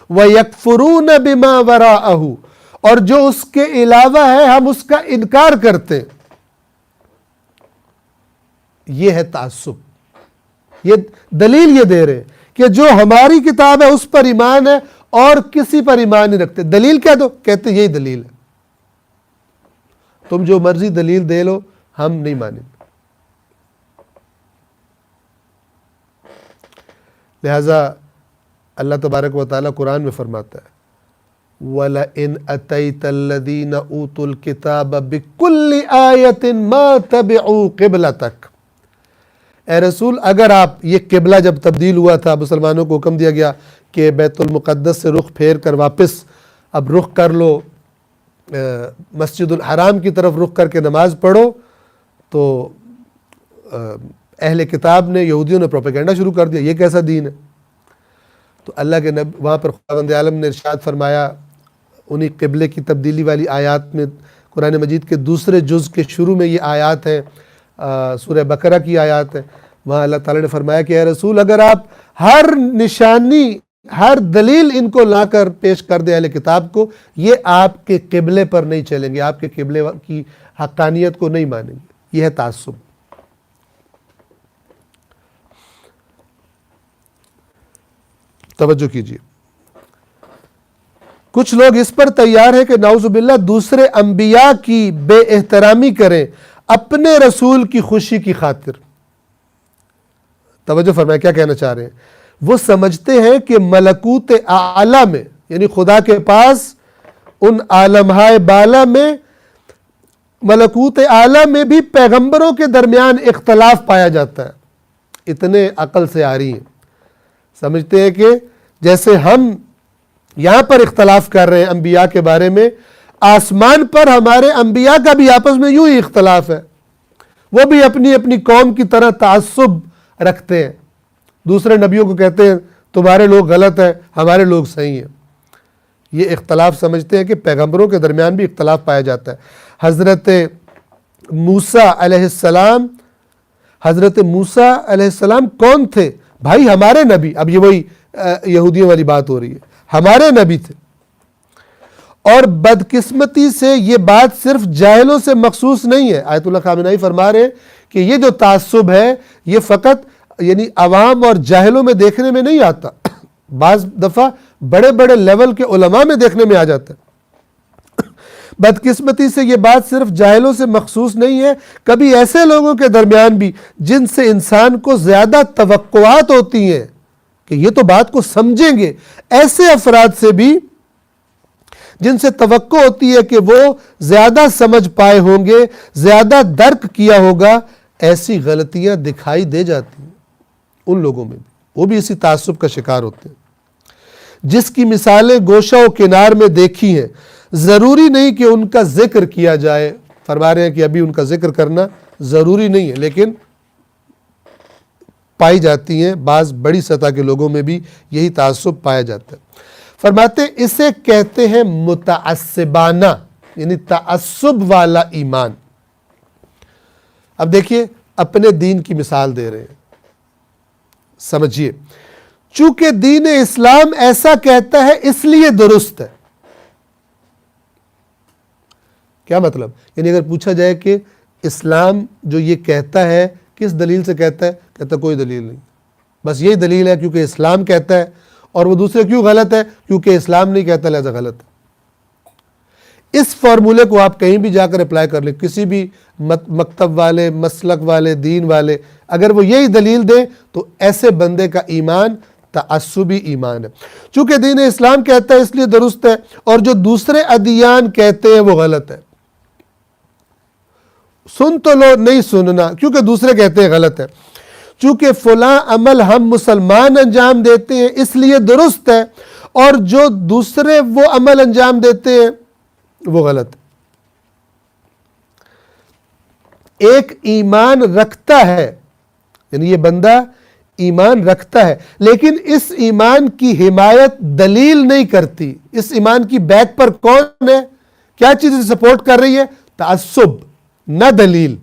وَيَكْفُرُونَ بِمَا وَرَاءَهُ، اور جو اس کے علاوہ ہے ہم اس کا انکار کرتے ہیں۔ یہ ہے تعصب۔ یہ دلیل یہ دے رہے کہ جو ہماری کتاب ہے اس پر ایمان ہے اور کسی پر ایمان نہیں رکھتے۔ دلیل کیا دو؟ کہتے یہی دلیل ہے، تم جو مرضی دلیل دے لو، ہم نہیں مانیں۔ لہذا اللہ تبارک و تعالیٰ قرآن میں فرماتا ہے وَلَئِنْ أَتَيْتَ الَّذِينَ أُوتُوا الْكِتَابَ بِكُلِّ آيَةٍ مَا تَبِعُوا قِبْلَتَكَ، اے رسول اگر آپ، یہ قبلہ جب تبدیل ہوا تھا، مسلمانوں کو حکم دیا گیا کہ بیت المقدس سے رخ پھیر کر واپس اب رخ کر لو، مسجد الحرام کی طرف رخ کر کے نماز پڑھو، تو اہل کتاب نے، یہودیوں نے پروپیگنڈا شروع کر دیا، یہ کیسا دین ہے؟ تو اللہ کے نبی وہاں پر خداوند عالم نے ارشاد فرمایا انہی قبلے کی تبدیلی والی آیات میں، قرآن مجید کے دوسرے جز کے شروع میں یہ آیات ہیں، سورہ بقرہ کی آیات ہے، وہاں اللہ تعالیٰ نے فرمایا کہ اے رسول اگر آپ ہر نشانی، ہر دلیل ان کو لا کر پیش کر دیں اہل کتاب کو، یہ آپ کے قبلے پر نہیں چلیں گے، آپ کے قبلے کی حقانیت کو نہیں مانیں گے۔ یہ ہے تعصب۔ توجہ کیجیے، کچھ لوگ اس پر تیار ہیں کہ نعوذ باللہ دوسرے انبیاء کی بے احترامی کریں اپنے رسول کی خوشی کی خاطر۔ توجہ فرمائیں کیا کہنا چاہ رہے ہیں؟ وہ سمجھتے ہیں کہ ملکوت اعلیٰ میں، یعنی خدا کے پاس ان عالمہائے بالا میں، ملکوت اعلیٰ میں بھی پیغمبروں کے درمیان اختلاف پایا جاتا ہے۔ اتنے عقل سے آ رہی ہیں، سمجھتے ہیں کہ جیسے ہم یہاں پر اختلاف کر رہے ہیں انبیاء کے بارے میں، آسمان پر ہمارے انبیاء کا بھی آپس میں یوں ہی اختلاف ہے، وہ بھی اپنی اپنی قوم کی طرح تعصب رکھتے ہیں، دوسرے نبیوں کو کہتے ہیں تمہارے لوگ غلط ہیں، ہمارے لوگ صحیح ہیں۔ یہ اختلاف سمجھتے ہیں کہ پیغمبروں کے درمیان بھی اختلاف پایا جاتا ہے۔ حضرت موسیٰ علیہ السلام، حضرت موسیٰ علیہ السلام کون تھے؟ بھائی ہمارے نبی، اب یہ وہی یہودیوں والی بات ہو رہی ہے، ہمارے نبی تھے۔ اور بدقسمتی سے یہ بات صرف جاہلوں سے مخصوص نہیں ہے۔ آیت اللہ خامنہئی فرما رہے ہیں کہ یہ جو تعصب ہے یہ فقط یعنی عوام اور جاہلوں میں دیکھنے میں نہیں آتا، بعض دفعہ بڑے بڑے لیول کے علماء میں دیکھنے میں آ جاتا ہے۔ بدقسمتی سے یہ بات صرف جاہلوں سے مخصوص نہیں ہے، کبھی ایسے لوگوں کے درمیان بھی جن سے انسان کو زیادہ توقعات ہوتی ہیں کہ یہ تو بات کو سمجھیں گے، ایسے افراد سے بھی جن سے توقع ہوتی ہے کہ وہ زیادہ سمجھ پائے ہوں گے، زیادہ درک کیا ہوگا، ایسی غلطیاں دکھائی دے جاتی ہیں ان لوگوں میں بھی، وہ بھی اسی تعصب کا شکار ہوتے ہیں۔ جس کی مثالیں گوشہ و کنار میں دیکھی ہیں، ضروری نہیں کہ ان کا ذکر کیا جائے۔ فرما رہے ہیں کہ ابھی ان کا ذکر کرنا ضروری نہیں ہے، لیکن پائی جاتی ہیں، بعض بڑی سطح کے لوگوں میں بھی یہی تعصب پایا جاتا ہے۔ فرماتے ہیں اسے کہتے ہیں متعصبانہ، یعنی تعصب والا ایمان۔ اب دیکھیے اپنے دین کی مثال دے رہے ہیں، سمجھیے، چونکہ دین اسلام ایسا کہتا ہے اس لیے درست ہے۔ کیا مطلب؟ یعنی اگر پوچھا جائے کہ اسلام جو یہ کہتا ہے کس دلیل سے کہتا ہے، کہتا ہے کوئی دلیل نہیں، بس یہی دلیل ہے کیونکہ اسلام کہتا ہے، اور وہ دوسرے کیوں غلط ہے؟ کیونکہ اسلام نہیں کہتا لہذا غلط ہے۔ اس فارمولے کو آپ کہیں بھی جا کر اپلائی کر لیں، کسی بھی مکتب والے، مسلک والے، دین والے، اگر وہ یہی دلیل دیں تو ایسے بندے کا ایمان تعصبی ایمان ہے۔ چونکہ دین اسلام کہتا ہے اس لیے درست ہے، اور جو دوسرے ادیان کہتے ہیں وہ غلط ہے۔ سن تو لو، نہیں سننا کیونکہ دوسرے کہتے ہیں غلط ہے۔ چونکہ فلاں عمل ہم مسلمان انجام دیتے ہیں اس لیے درست ہے، اور جو دوسرے وہ عمل انجام دیتے ہیں وہ غلط ہے۔ ایک ایمان رکھتا ہے، یعنی یہ بندہ ایمان رکھتا ہے، لیکن اس ایمان کی حمایت دلیل نہیں کرتی۔ اس ایمان کی بیک پر کون ہے؟ کیا چیز سپورٹ کر رہی ہے؟ تعصب، نہ دلیل۔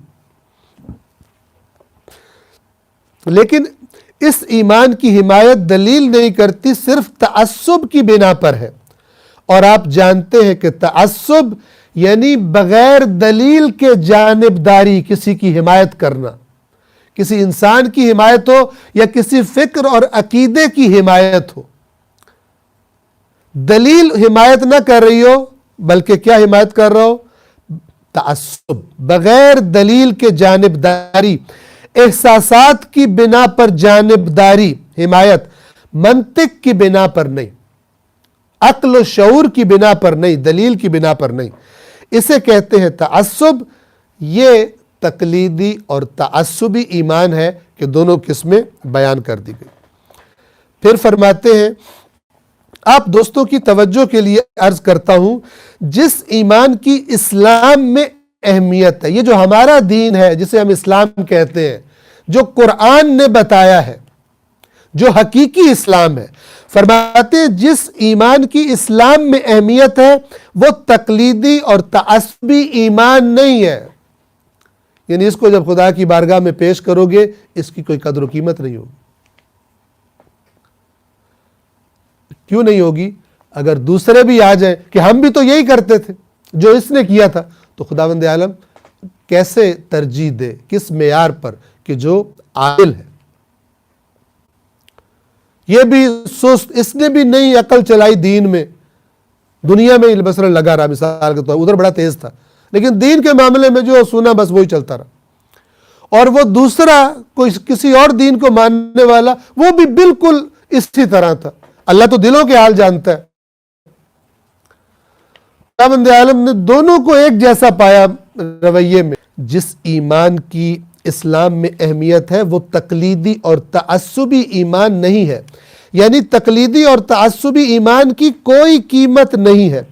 لیکن اس ایمان کی حمایت دلیل نہیں کرتی، صرف تعصب کی بنا پر ہے۔ اور آپ جانتے ہیں کہ تعصب یعنی بغیر دلیل کے جانبداری، کسی کی حمایت کرنا، کسی انسان کی حمایت ہو یا کسی فکر اور عقیدے کی حمایت ہو، دلیل حمایت نہ کر رہی ہو بلکہ کیا حمایت کر رہا ہو؟ تعصب، بغیر دلیل کے جانبداری، احساسات کی بنا پر جانبداری، حمایت، منطق کی بنا پر نہیں، عقل و شعور کی بنا پر نہیں، دلیل کی بنا پر نہیں، اسے کہتے ہیں تعصب۔ یہ تقلیدی اور تعصبی ایمان ہے کہ دونوں قسمیں بیان کر دی گئی۔ پھر فرماتے ہیں، آپ دوستوں کی توجہ کے لیے عرض کرتا ہوں، جس ایمان کی اسلام میں اہمیت ہے، یہ جو ہمارا دین ہے جسے ہم اسلام کہتے ہیں، جو قرآن نے بتایا ہے، جو حقیقی اسلام ہے، فرماتے ہیں جس ایمان کی اسلام میں اہمیت ہے وہ تقلیدی اور تعصبی ایمان نہیں ہے۔ یعنی اس کو جب خدا کی بارگاہ میں پیش کرو گے اس کی کوئی قدر و قیمت نہیں ہوگی۔ کیوں نہیں ہوگی؟ اگر دوسرے بھی آ جائیں کہ ہم بھی تو یہی کرتے تھے جو اس نے کیا تھا، تو خداوند عالم کیسے ترجیح دے، کس معیار پر کہ جو عادل ہے۔ یہ بھی سست، اس نے بھی نئی عقل چلائی دین میں، دنیا میں مثلا لگا رہا، مثال کے طور ادھر بڑا تیز تھا، لیکن دین کے معاملے میں جو سنا بس وہی چلتا رہا۔ اور وہ دوسرا کوئی کسی اور دین کو ماننے والا، وہ بھی بالکل اسی طرح تھا۔ اللہ تو دلوں کے حال جانتا ہے۔ خداوند عالم نے دونوں کو ایک جیسا پایا رویے میں۔ جس ایمان کی اسلام میں اہمیت ہے وہ تقلیدی اور تعصبی ایمان نہیں ہے، یعنی تقلیدی اور تعصبی ایمان کی کوئی قیمت نہیں ہے۔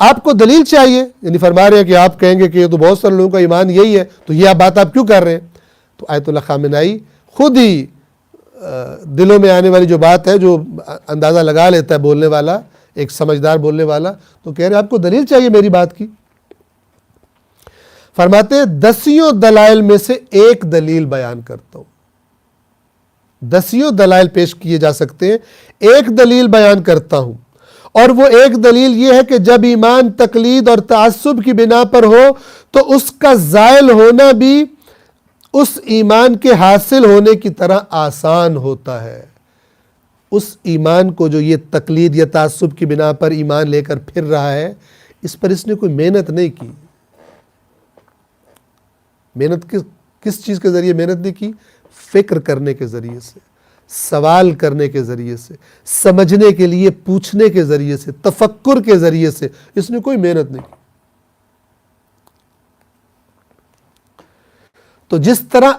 آپ کو دلیل چاہیے، یعنی فرما رہے ہیں کہ آپ کہیں گے کہ یہ تو بہت سارے لوگوں کا ایمان یہی ہے، تو یہ بات آپ کیوں کر رہے ہیں؟ تو آیت اللہ خامنائی خود ہی دلوں میں آنے والی جو بات ہے، جو اندازہ لگا لیتا ہے بولنے والا، ایک سمجھدار بولنے والا، تو کہہ رہے ہیں آپ کو دلیل چاہیے میری بات کی۔ فرماتے ہیں 10 دلائل میں سے ایک دلیل بیان کرتا ہوں۔ 10 دلائل پیش کیے جا سکتے ہیں، ایک دلیل بیان کرتا ہوں، اور وہ ایک دلیل یہ ہے کہ جب ایمان تقلید اور تعصب کی بنا پر ہو تو اس کا زائل ہونا بھی اس ایمان کے حاصل ہونے کی طرح آسان ہوتا ہے۔ اس ایمان کو جو یہ تقلید یا تعصب کی بنا پر ایمان لے کر پھر رہا ہے، اس پر اس نے کوئی محنت نہیں کی۔ محنت کس چیز کے ذریعے محنت نہیں کی؟ فکر کرنے کے ذریعے سے، سوال کرنے کے ذریعے سے، سمجھنے کے لیے پوچھنے کے ذریعے سے، تفکر کے ذریعے سے، اس نے کوئی محنت نہیں کی۔ تو جس طرح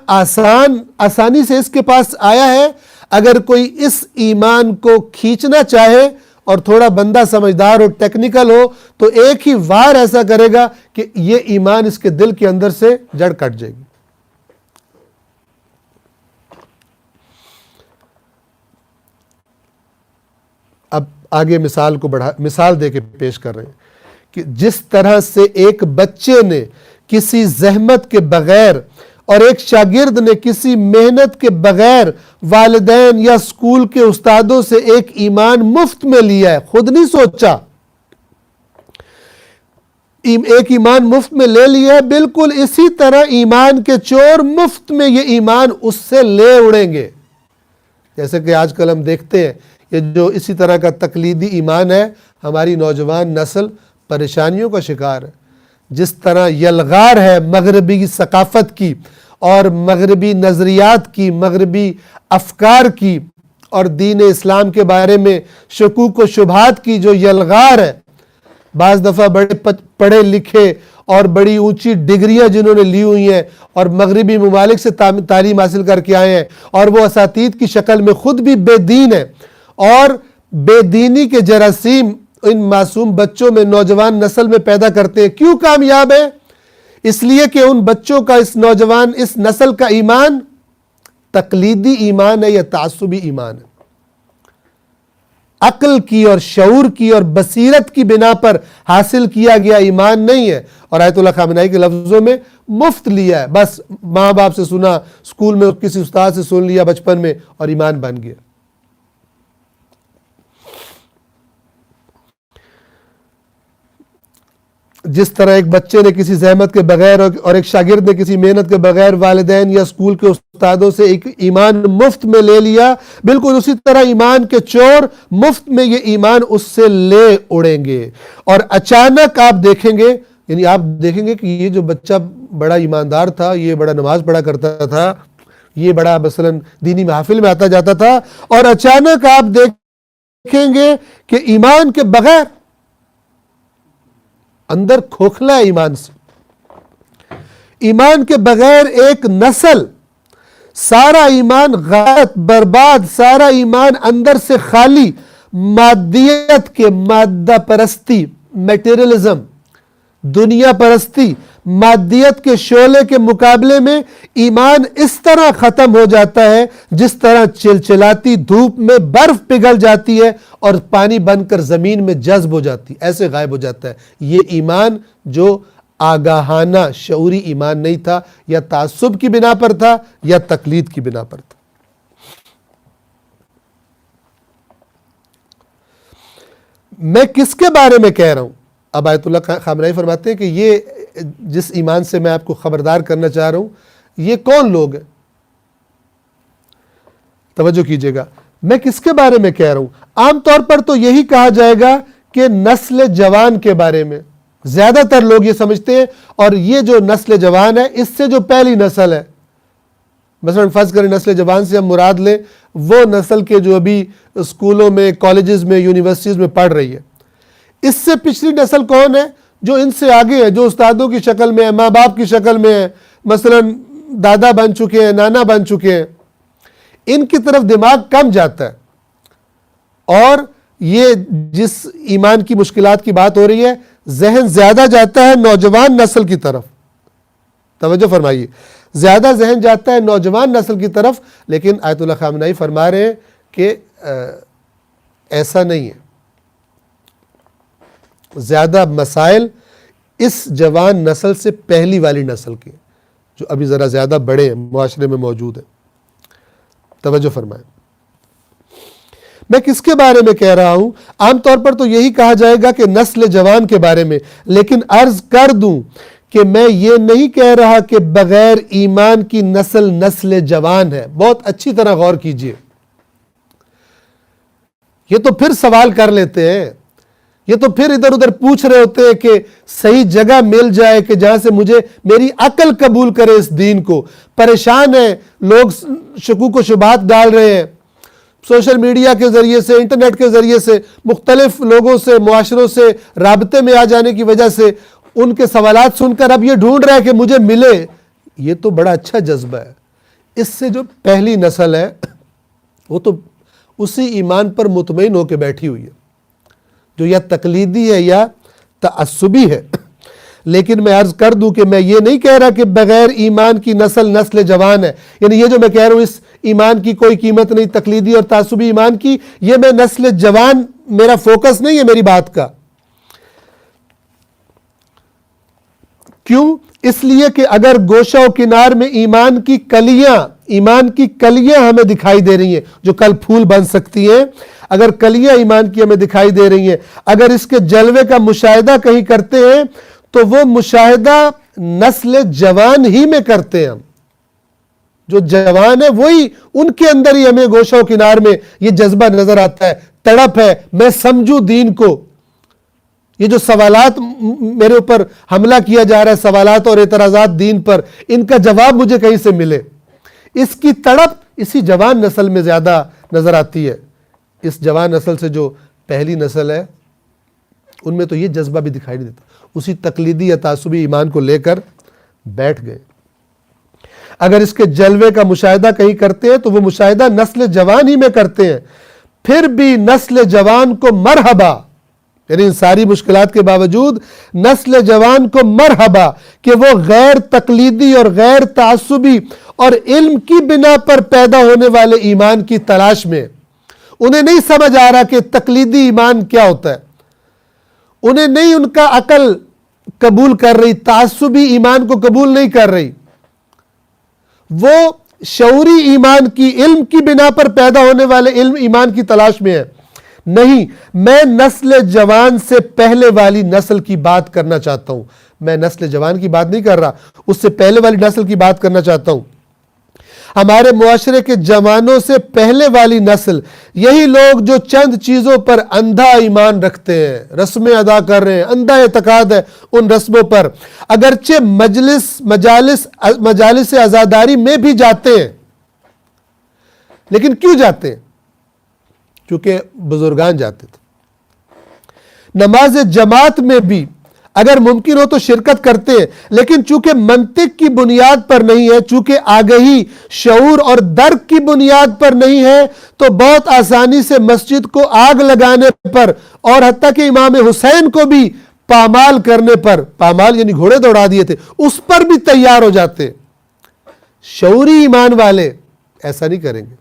آسانی سے اس کے پاس آیا ہے، اگر کوئی اس ایمان کو کھینچنا چاہے اور تھوڑا بندہ سمجھدار ہو، ٹیکنیکل ہو، تو ایک ہی وار ایسا کرے گا کہ یہ ایمان اس کے دل کے اندر سے جڑ کٹ جائے گی۔ اب آگے مثال دے کے پیش کر رہے ہیں کہ جس طرح سے ایک بچے نے کسی زحمت کے بغیر اور ایک شاگرد نے کسی محنت کے بغیر والدین یا اسکول کے استادوں سے ایک ایمان مفت میں لیا ہے، خود نہیں سوچا، ایک ایمان مفت میں لے لیا ہے، بالکل اسی طرح ایمان کے چور مفت میں یہ ایمان اس سے لے اڑیں گے۔ جیسے کہ آج کل ہم دیکھتے ہیں یہ جو اسی طرح کا تقلیدی ایمان ہے، ہماری نوجوان نسل پریشانیوں کا شکار ہے۔ جس طرح یلغار ہے مغربی ثقافت کی اور مغربی نظریات کی، مغربی افکار کی اور دین اسلام کے بارے میں شکوک و شبہات کی جو یلغار ہے، بعض دفعہ بڑے پڑھے لکھے اور بڑی اونچی ڈگریاں جنہوں نے لی ہوئی ہیں اور مغربی ممالک سے تعلیم حاصل کر کے آئے ہیں اور وہ اساتید کی شکل میں خود بھی بے دین ہیں، اور بے دینی کے جراثیم ان معصوم بچوں میں، نوجوان نسل میں پیدا کرتے ہیں۔ کیوں کامیاب ہے؟ اس لیے کہ ان بچوں کا، اس نسل کا ایمان تقلیدی ایمان ہے یا تعصبی ایمان ہے، عقل کی اور شعور کی اور بصیرت کی بنا پر حاصل کیا گیا ایمان نہیں ہے۔ اور آیت اللہ خامنائی کے لفظوں میں مفت لیا ہے، بس ماں باپ سے سنا، اسکول میں کسی استاد سے سن لیا بچپن میں اور ایمان بن گیا۔ جس طرح ایک بچے نے کسی زحمت کے بغیر اور ایک شاگرد نے کسی محنت کے بغیر والدین یا اسکول کے استادوں سے ایک ایمان مفت میں لے لیا، بالکل اسی طرح ایمان کے چور مفت میں یہ ایمان اس سے لے اڑیں گے۔ اور اچانک آپ دیکھیں گے، یعنی آپ دیکھیں گے کہ یہ جو بچہ بڑا ایماندار تھا، یہ بڑا نماز پڑھا کرتا تھا، یہ بڑا مثلا دینی محافل میں آتا جاتا تھا، اور اچانک آپ دیکھیں گے کہ ایمان کے بغیر اندر کھوکھلا ہے ایمان سے، ایمان کے بغیر ایک نسل، سارا ایمان غلط، برباد، سارا ایمان اندر سے خالی، مادیت کے، مادہ پرستی، میٹیریلزم، دنیا پرستی، مادیت کے شعلے کے مقابلے میں ایمان اس طرح ختم ہو جاتا ہے جس طرح چلچلاتی دھوپ میں برف پگھل جاتی ہے اور پانی بن کر زمین میں جذب ہو جاتی، ایسے غائب ہو جاتا ہے۔ یہ ایمان جو آگاہانہ شعوری ایمان نہیں تھا، یا تعصب کی بنا پر تھا یا تقلید کی بنا پر تھا۔ میں کس کے بارے میں کہہ رہا ہوں؟ اب آیت اللہ خامنائی فرماتے ہیں کہ یہ جس ایمان سے میں آپ کو خبردار کرنا چاہ رہا ہوں، یہ کون لوگ ہیں؟ توجہ کیجئے گا، میں کس کے بارے میں کہہ رہا ہوں؟ عام طور پر تو یہی کہا جائے گا کہ نسل جوان کے بارے میں زیادہ تر لوگ یہ سمجھتے ہیں، اور یہ جو نسل جوان ہے اس سے جو پہلی نسل ہے، مثلا فرض کریں نسل جوان سے ہم مراد لیں وہ نسل کے جو ابھی اسکولوں میں، کالجز میں، یونیورسٹیز میں پڑھ رہی ہے۔ اس سے پچھلی نسل کون ہے؟ جو ان سے آگے ہے، جو استادوں کی شکل میں ہے، ماں باپ کی شکل میں ہے، مثلا دادا بن چکے ہیں، نانا بن چکے ہیں، ان کی طرف دماغ کم جاتا ہے، اور یہ جس ایمان کی مشکلات کی بات ہو رہی ہے، ذہن زیادہ جاتا ہے نوجوان نسل کی طرف۔ توجہ فرمائیے، زیادہ ذہن جاتا ہے نوجوان نسل کی طرف، لیکن آیت اللہ خامنائی فرما رہے ہیں کہ ایسا نہیں ہے۔ زیادہ مسائل اس جوان نسل سے پہلی والی نسل کے، جو ابھی ذرا زیادہ بڑے ہیں، معاشرے میں موجود ہیں۔ توجہ فرمائیں، میں کس کے بارے میں کہہ رہا ہوں؟ عام طور پر تو یہی کہا جائے گا کہ نسل جوان کے بارے میں، لیکن عرض کر دوں کہ میں یہ نہیں کہہ رہا کہ بغیر ایمان کی نسل جوان ہے۔ بہت اچھی طرح غور کیجئے، یہ تو پھر سوال کر لیتے ہیں، یہ تو پھر ادھر ادھر پوچھ رہے ہوتے ہیں کہ صحیح جگہ مل جائے کہ جہاں سے مجھے میری عقل قبول کرے اس دین کو۔ پریشان ہیں لوگ، شکوک و شبہات ڈال رہے ہیں، سوشل میڈیا کے ذریعے سے، انٹرنیٹ کے ذریعے سے، مختلف لوگوں سے، معاشروں سے رابطے میں آ جانے کی وجہ سے ان کے سوالات سن کر اب یہ ڈھونڈ رہے ہیں کہ مجھے ملے۔ یہ تو بڑا اچھا جذبہ ہے۔ اس سے جو پہلی نسل ہے وہ تو اسی ایمان پر مطمئن ہو کے بیٹھی ہوئی ہے جو یا تقلیدی ہے یا تعصبی ہے۔ لیکن میں عرض کر دوں کہ میں یہ نہیں کہہ رہا کہ بغیر ایمان کی نسل جوان ہے، یعنی یہ جو میں کہہ رہا ہوں اس ایمان کی کوئی قیمت نہیں، تقلیدی اور تعصبی ایمان کی. یہ میں نسل جوان، میرا فوکس نہیں ہے میری بات کا. کیوں؟ اس لیے کہ اگر گوشہ و کنار میں ایمان کی کلیاں ہمیں دکھائی دے رہی ہیں جو کل پھول بن سکتی ہیں، اگر کلیاں ایمان کی ہمیں دکھائی دے رہی ہیں، اگر اس کے جلوے کا مشاہدہ کہیں کرتے ہیں تو وہ مشاہدہ نسل جوان ہی میں کرتے ہیں. ہم جو جوان ہے وہی، ان کے اندر ہی ہمیں گوشہ و کنار میں یہ جذبہ نظر آتا ہے، تڑپ ہے میں سمجھوں دین کو. یہ جو سوالات میرے اوپر حملہ کیا جا رہا ہے، سوالات اور اعتراضات دین پر، ان کا جواب مجھے کہیں سے ملے، اس کی تڑپ اسی جوان نسل میں زیادہ نظر آتی ہے. اس جوان نسل سے جو پہلی نسل ہے ان میں تو یہ جذبہ بھی دکھائی نہیں دیتا، اسی تقلیدی یا تعصبی ایمان کو لے کر بیٹھ گئے. اگر اس کے جلوے کا مشاہدہ کہیں کرتے ہیں تو وہ مشاہدہ نسل جوان ہی میں کرتے ہیں. پھر بھی نسل جوان کو مرحبا، یعنی ان ساری مشکلات کے باوجود نسل جوان کو مرحبا کہ وہ غیر تقلیدی اور غیر تعصبی اور علم کی بنا پر پیدا ہونے والے ایمان کی تلاش میں. انہیں نہیں سمجھ آ رہا کہ تقلیدی ایمان کیا ہوتا ہے، انہیں نہیں، ان کا عقل قبول کر رہی، تعصبی ایمان کو قبول نہیں کر رہی. وہ شعوری ایمان کی، علم کی بنا پر پیدا ہونے والے علم ایمان کی تلاش میں ہے. نہیں، میں نسل جوان سے پہلے والی نسل کی بات کرنا چاہتا ہوں. میں نسل جوان کی بات نہیں کر رہا، اس سے پہلے والی نسل کی بات کرنا چاہتا ہوں. ہمارے معاشرے کے جوانوں سے پہلے والی نسل، یہی لوگ جو چند چیزوں پر اندھا ایمان رکھتے ہیں، رسمیں ادا کر رہے ہیں، اندھا اعتقاد ہے ان رسموں پر، اگرچہ مجالس عزاداری میں بھی جاتے ہیں. لیکن کیوں جاتے ہیں؟ کیونکہ بزرگان جاتے تھے. نماز جماعت میں بھی اگر ممکن ہو تو شرکت کرتے ہیں، لیکن چونکہ منطق کی بنیاد پر نہیں ہے، چونکہ آگہی، شعور اور درک کی بنیاد پر نہیں ہے، تو بہت آسانی سے مسجد کو آگ لگانے پر اور حتیٰ کہ امام حسین کو بھی پامال کرنے پر، پامال یعنی گھوڑے دوڑا دیے تھے، اس پر بھی تیار ہو جاتے. شعوری ایمان والے ایسا نہیں کریں گے.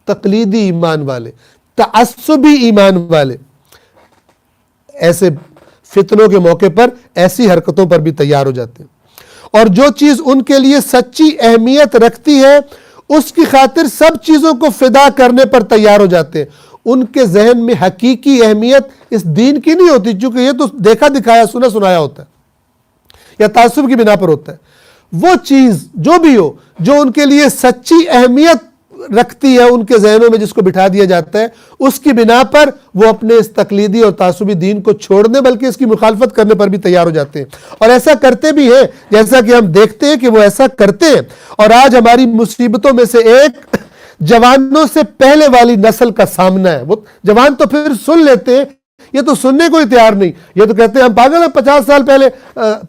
تقلیدی ایمان والے، تعصبی ایمان والے ایسے فتنوں کے موقع پر ایسی حرکتوں پر بھی تیار ہو جاتے ہیں. اور جو چیز ان کے لیے سچی اہمیت رکھتی ہے اس کی خاطر سب چیزوں کو فدا کرنے پر تیار ہو جاتے ہیں. ان کے ذہن میں حقیقی اہمیت اس دین کی نہیں ہوتی، چونکہ یہ تو دیکھا دکھایا، سنا سنایا ہوتا ہے یا تعصب کی بنا پر ہوتا ہے. وہ چیز جو بھی ہو جو ان کے لیے سچی اہمیت رکھتی ہے ان کے ذہنوں میں، جس کو بٹھا دیا جاتا ہے، اس کی بنا پر وہ اپنے اس تقلیدی اور تعصبی دین کو چھوڑنے بلکہ اس کی مخالفت کرنے پر بھی تیار ہو جاتے ہیں. اور ایسا کرتے بھی ہیں، جیسا کہ ہم دیکھتے ہیں کہ وہ ایسا کرتے ہیں. اور آج ہماری مصیبتوں میں سے ایک جوانوں سے پہلے والی نسل کا سامنا ہے. وہ جوان تو پھر سن لیتے ہیں، یہ تو سننے کو ہی تیار نہیں. یہ تو کہتے ہیں ہم پاگل ہیں، 50 سال پہلے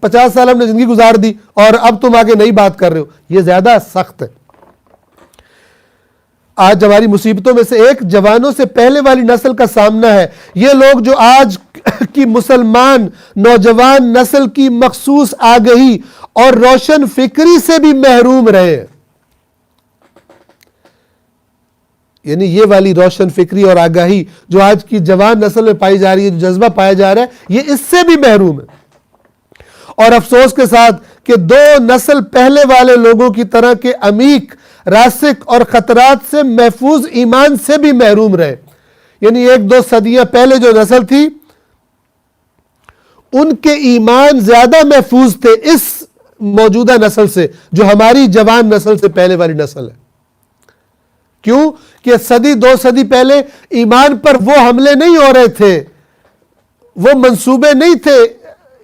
50 سال ہم نے زندگی گزار دی اور اب تم آگے نئی بات کر رہے ہو. یہ زیادہ سخت ہے. آج ہماری مصیبتوں میں سے ایک جوانوں سے پہلے والی نسل کا سامنا ہے. یہ لوگ جو آج کی مسلمان نوجوان نسل کی مخصوص آگہی اور روشن فکری سے بھی محروم رہے ہیں. یعنی یہ والی روشن فکری اور آگاہی جو آج کی جوان نسل میں پائی جا رہی ہے، جو جذبہ پایا جا رہا ہے، یہ اس سے بھی محروم ہے. اور افسوس کے ساتھ کہ دو نسل پہلے والے لوگوں کی طرح کے عمیق، راسخ اور خطرات سے محفوظ ایمان سے بھی محروم رہے. یعنی 1-2 صدیاں پہلے جو نسل تھی ان کے ایمان زیادہ محفوظ تھے اس موجودہ نسل سے جو ہماری جوان نسل سے پہلے والی نسل ہے. کیوں کہ 1-2 صدی پہلے ایمان پر وہ حملے نہیں ہو رہے تھے، وہ منصوبے نہیں تھے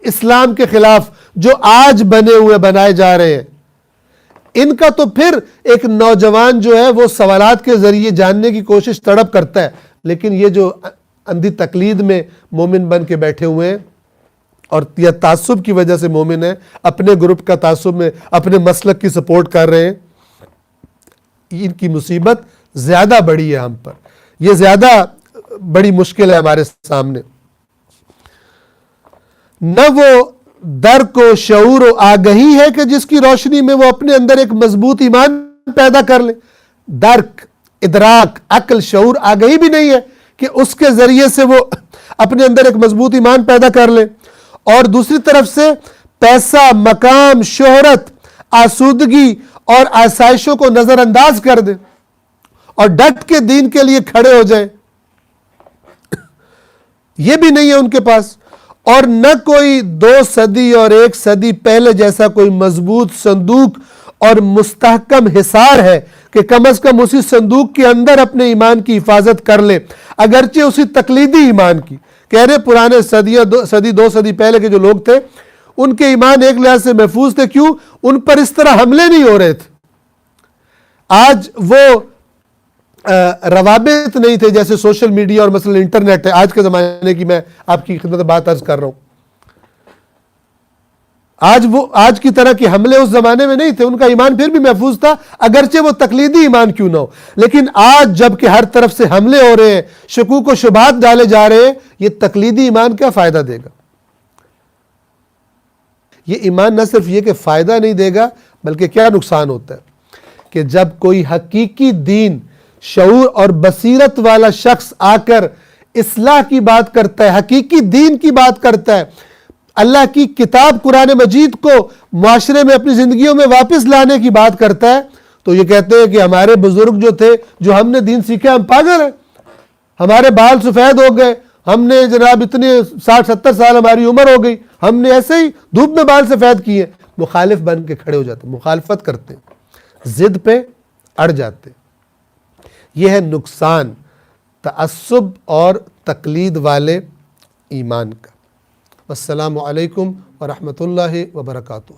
اسلام کے خلاف جو آج بنائے جا رہے ہیں. ان کا تو پھر ایک نوجوان جو ہے وہ سوالات کے ذریعے جاننے کی کوشش تڑپ کرتا ہے. لیکن یہ جو اندھی تقلید میں مومن بن کے بیٹھے ہوئے ہیں اور یہ تعصب کی وجہ سے مومن ہیں، اپنے گروپ کا تعصب میں اپنے مسلک کی سپورٹ کر رہے ہیں، ان کی مصیبت زیادہ بڑی ہے ہم پر. یہ زیادہ بڑی مشکل ہے ہمارے سامنے. نہ وہ درک و شعور و آگہی ہے کہ جس کی روشنی میں وہ اپنے اندر ایک مضبوط ایمان پیدا کر لیں. درک، ادراک، عقل، شعور آگہی بھی نہیں ہے کہ اس کے ذریعے سے وہ اپنے اندر ایک مضبوط ایمان پیدا کر لیں. اور دوسری طرف سے پیسہ، مقام، شہرت، آسودگی اور آسائشوں کو نظر انداز کر دیں اور ڈٹ کے دین کے لیے کھڑے ہو جائیں. یہ بھی نہیں ہے ان کے پاس. اور نہ کوئی 2 صدی اور 1 صدی پہلے جیسا کوئی مضبوط صندوق اور مستحکم حصار ہے کہ کم از کم اسی صندوق کے اندر اپنے ایمان کی حفاظت کر لے، اگرچہ اسی تقلیدی ایمان کی. کہہ رہے پرانے صدی 2 صدی پہلے کے جو لوگ تھے ان کے ایمان ایک لحاظ سے محفوظ تھے. کیوں؟ ان پر اس طرح حملے نہیں ہو رہے تھے. آج وہ روابط نہیں تھے جیسے سوشل میڈیا اور مثلا انٹرنیٹ ہے آج کے زمانے کی. میں آپ کی خدمت بات عرض کر رہا ہوں. آج کی طرح کے حملے اس زمانے میں نہیں تھے. ان کا ایمان پھر بھی محفوظ تھا اگرچہ وہ تقلیدی ایمان کیوں نہ ہو. لیکن آج جب کہ ہر طرف سے حملے ہو رہے ہیں، شکوک و شبہات ڈالے جا رہے ہیں، یہ تقلیدی ایمان کیا فائدہ دے گا؟ یہ ایمان نہ صرف یہ کہ فائدہ نہیں دے گا بلکہ کیا نقصان ہوتا ہے کہ جب کوئی حقیقی دین، شعور اور بصیرت والا شخص آ کر اصلاح کی بات کرتا ہے، حقیقی دین کی بات کرتا ہے، اللہ کی کتاب قرآن مجید کو معاشرے میں اپنی زندگیوں میں واپس لانے کی بات کرتا ہے، تو یہ کہتے ہیں کہ ہمارے بزرگ جو تھے، جو ہم نے دین سیکھا، ہم پاگل ہیں، ہمارے بال سفید ہو گئے، ہم نے جناب اتنے 60-70 سال ہماری عمر ہو گئی، ہم نے ایسے ہی دھوپ میں بال سفید کیے. مخالف بن کے کھڑے ہو جاتے ہیں، مخالفت کرتے ہیں، ضد پہ اڑ جاتے ہیں. یہ ہے نقصان تعصب اور تقلید والے ایمان کا. السلام علیکم ورحمۃ اللہ وبرکاتہ.